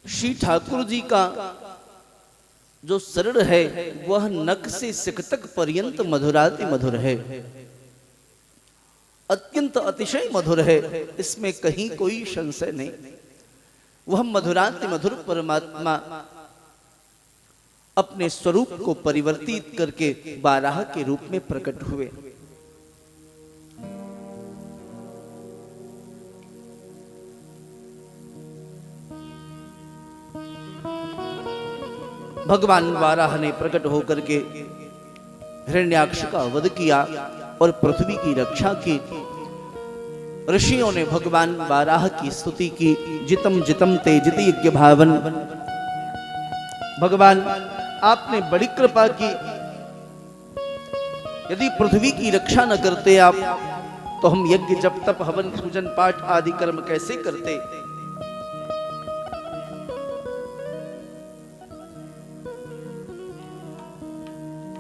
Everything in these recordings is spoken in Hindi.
श्री ठाकुर जी का जो शरण है वह नख से सिख तक पर्यंत मधुराति मधुर है, अत्यंत अतिशय मधुर है, इसमें कहीं कोई संशय नहीं। वह मधुराति मधुर परमात्मा अपने स्वरूप को परिवर्तित करके बाराह के रूप में प्रकट हुए। भगवान वाराह ने प्रकट होकर के हिरण्याक्ष का वध किया और पृथ्वी की रक्षा की। ऋषियों ने भगवान वाराह की स्तुति की। जितम जितम ते जिति यज्ञ भावन, भगवान आपने बड़ी कृपा की। यदि पृथ्वी की रक्षा न करते आप तो हम यज्ञ जप तप हवन पूजन पाठ आदि कर्म कैसे करते।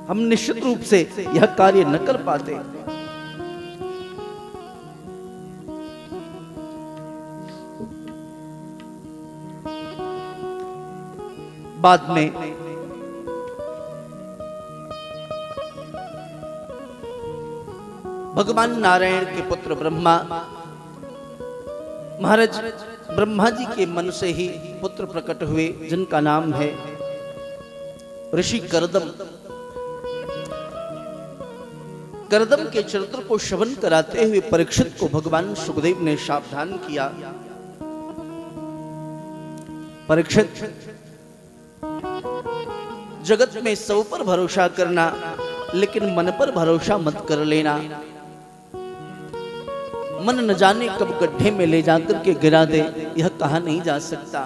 हम निश्चित रूप से यह कार्य न कर पाते। बाद में भगवान नारायण के पुत्र ब्रह्मा, महाराज ब्रह्मा जी के मन से ही पुत्र प्रकट हुए जिनका नाम है ऋषि करदम। करदम के चरित्र को श्रवण कराते हुए परीक्षित को भगवान सुखदेव ने सावधान किया। परीक्षित, जगत में सब पर भरोसा करना, लेकिन मन पर भरोसा मत कर लेना। मन न जाने कब गड्ढे में ले जाकर के गिरा दे, यह कहा नहीं जा सकता।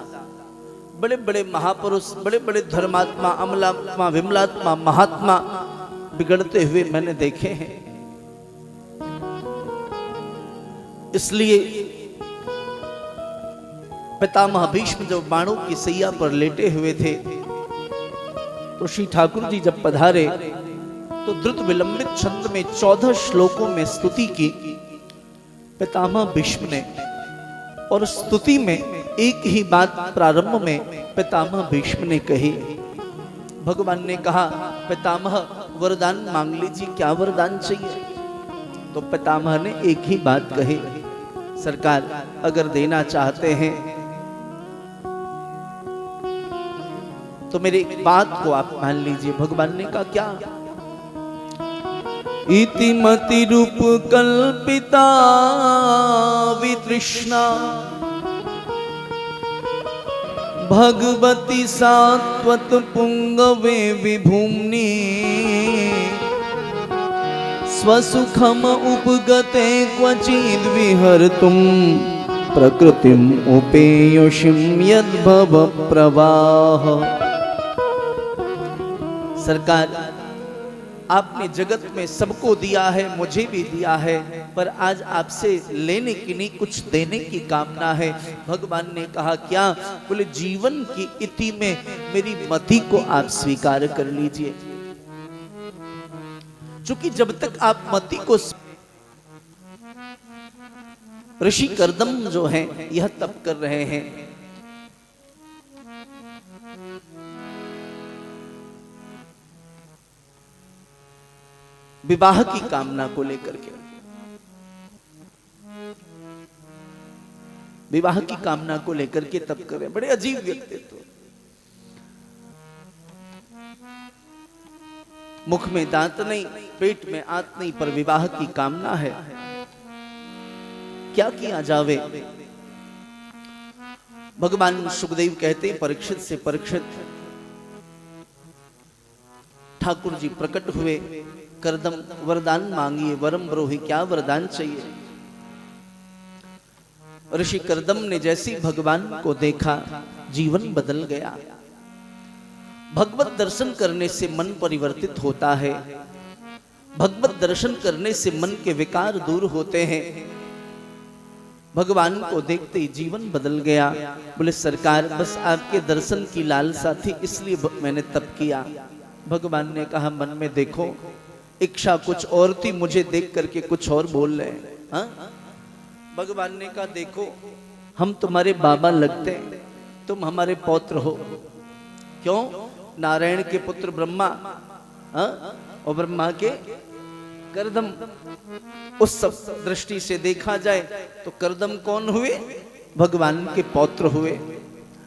बड़े बड़े महापुरुष, बड़े बड़े धर्मात्मा, अमलात्मा, विमलात्मा, महात्मा बिगड़ते हुए मैंने देखे हैं। इसलिए पितामह भीष्म जब बाणों की सैया पर लेटे हुए थे तो श्री ठाकुर जी जब पधारे तो द्रुत विलंबित छंद में 14 श्लोकों में स्तुति की पितामह भीष्म ने। और स्तुति में एक ही बात प्रारंभ में पितामह भीष्म ने कही। भगवान ने कहा, पितामह वरदान मांग लीजिए, क्या वरदान चाहिए। तो पितामह ने एक ही बात कही, सरकार अगर देना चाहते हैं तो मेरी एक बात को आप मान लीजिए। भगवान ने कहा, क्या। इति मति रूप कल्पिता वितृष्णा भगवती सात्वत पुंगवे विभूम्नि स्वसुखम उपगते क्वचिद् विहर्तुम प्रकृतिम उपेयुषिम यद्भव प्रवाह। सरकार, आपने जगत में सबको दिया है, मुझे भी दिया है, पर आज आपसे लेने की नहीं, कुछ देने की कामना है। भगवान ने कहा, क्या। बोले, जीवन की इति में मेरी मति को आप स्वीकार कर लीजिए। क्योंकि जब तक आप मति को, ऋषि करदम जो हैं यह तप कर रहे हैं। विवाह की कामना को लेकर के, विवाह की कामना को लेकर के तप कर रहे। बड़े अजीब व्यक्तित्व। मुख में दांत नहीं, पेट में आंत नहीं, पर विवाह की कामना है। क्या किया जावे। भगवान सुखदेव कहते हैं परीक्षित से, परीक्षित ठाकुर जी प्रकट हुए। करदम वरदान मांगिए, वरम ब्रोहि, क्या वरदान चाहिए। ऋषि करदम ने जैसे भगवान को देखा जीवन बदल गया। भगवत दर्शन करने से मन परिवर्तित होता है। भगवत दर्शन करने से मन के विकार दूर होते हैं। भगवान को देखते ही जीवन बदल गया। बोले, सरकार बस आपके दर्शन की लालसा थी, इसलिए मैंने तप किया। भगवान ने कहा, मन में देखो, इच्छा कुछ और थी, मुझे देख करके कुछ और बोल रहे हैं। हाँ? भगवान ने कहा, देखो हम तुम्हारे बाबा लगते हैं, तुम हमारे पौत्र हो। क्यों? नारायण के पुत्र ब्रह्मा, और ब्रह्मा के करदम। उस सब दृष्टि से देखा जाए तो करदम कौन हुए? भगवान के पौत्र हुए।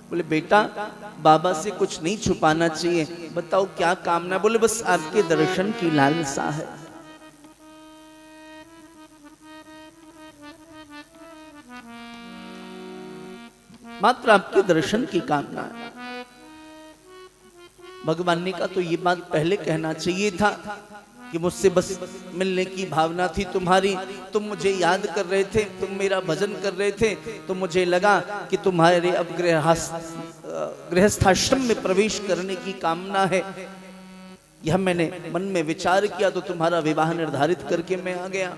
बोले बेटा, बाबा से कुछ नहीं छुपाना चाहिए, बताओ क्या कामना? बोले बस आपके दर्शन की लालसा है। मात्र आपके दर्शन की कामना है। भगवान ने कहा तो ये बात पहले कहना चाहिए था कि मुझसे बस मिलने की भावना थी तुम्हारी, तुम मुझे याद कर रहे थे, तुम मेरा भजन कर रहे थे, तो मुझे लगा कि तुम्हारे अब गृहस्थाश्रम में प्रवेश करने की कामना है। यह मैंने मन में विचार किया तो तुम्हारा विवाह निर्धारित करके मैं आ गया।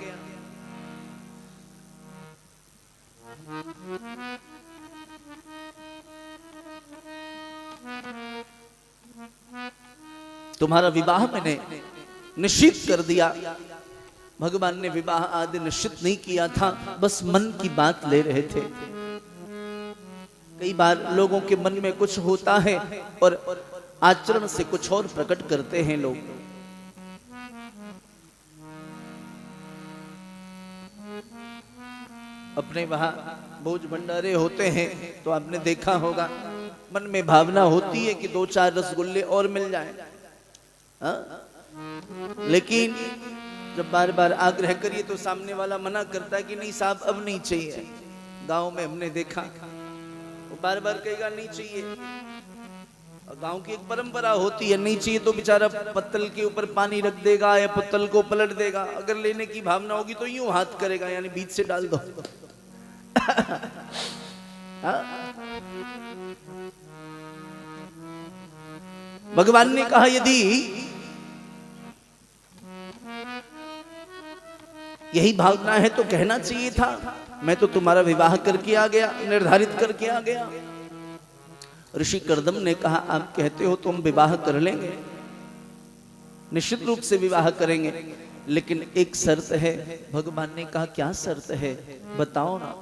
तुम्हारा विवाह मैंने निश्चित कर दिया। भगवान ने विवाह आदि निश्चित नहीं किया था, बस मन की बात ले रहे थे। कई बार लोगों के मन में कुछ होता है और आचरण से कुछ और प्रकट करते हैं लोग। अपने वहां भोज भंडारे होते हैं तो आपने देखा होगा, मन में भावना होती है कि 2-4 रसगुल्ले और मिल जाएं। लेकिन जब बार बार आग्रह करिए तो सामने वाला मना करता है कि नहीं साहब अब नहीं चाहिए। गांव में हमने देखा वो बार बार कहेगा नहीं चाहिए। गांव की एक परंपरा होती है, नहीं चाहिए तो बेचारा पत्तल के ऊपर पानी रख देगा या पत्तल को पलट देगा। अगर लेने की भावना होगी तो यूं हाथ करेगा, यानी बीच से डाल दो। भगवान ने कहा यदि यही भावना है तो कहना चाहिए था, मैं तो तुम्हारा विवाह करके आ गया, निर्धारित करके आ गया। ऋषि करदम ने कहा आप कहते हो तो हम विवाह कर लेंगे, निश्चित रूप से विवाह करेंगे, लेकिन एक शर्त है। भगवान ने कहा क्या शर्त है? बताओ ना।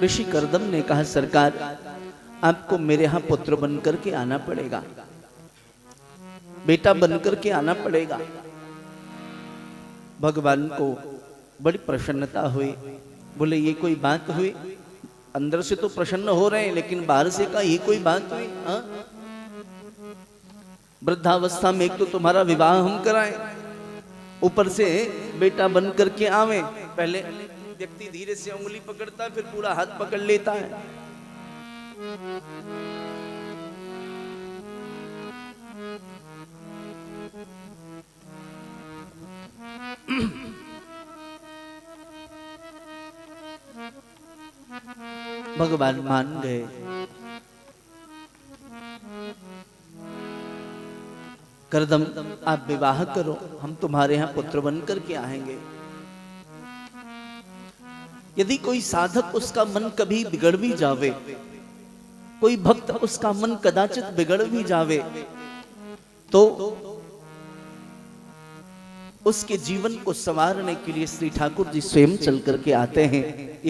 ऋषि करदम ने कहा सरकार, आपको मेरे यहां पुत्र बनकर के आना पड़ेगा, बेटा बनकर के आना पड़ेगा। भगवान को बड़ी प्रसन्नता हुई। बोले ये कोई बात हुई? अंदर से तो प्रसन्न हो रहे हैं लेकिन बाहर से कहा ये कोई बात हुई? वृद्धावस्था में एक तो तुम्हारा विवाह हम कराएं, ऊपर से बेटा बन करके आवे। पहले व्यक्ति धीरे से उंगली पकड़ता है, फिर पूरा हाथ पकड़ लेता है। भगवान मान गए। करदम आप विवाह करो, हम तुम्हारे यहां पुत्र बनकर के आएंगे। यदि कोई साधक उसका मन कभी बिगड़ भी जावे, कोई भक्त उसका मन कदाचित बिगड़ भी जावे, तो उसके जीवन को संवारने के लिए श्री ठाकुर जी स्वयं चल करके आते हैं। ये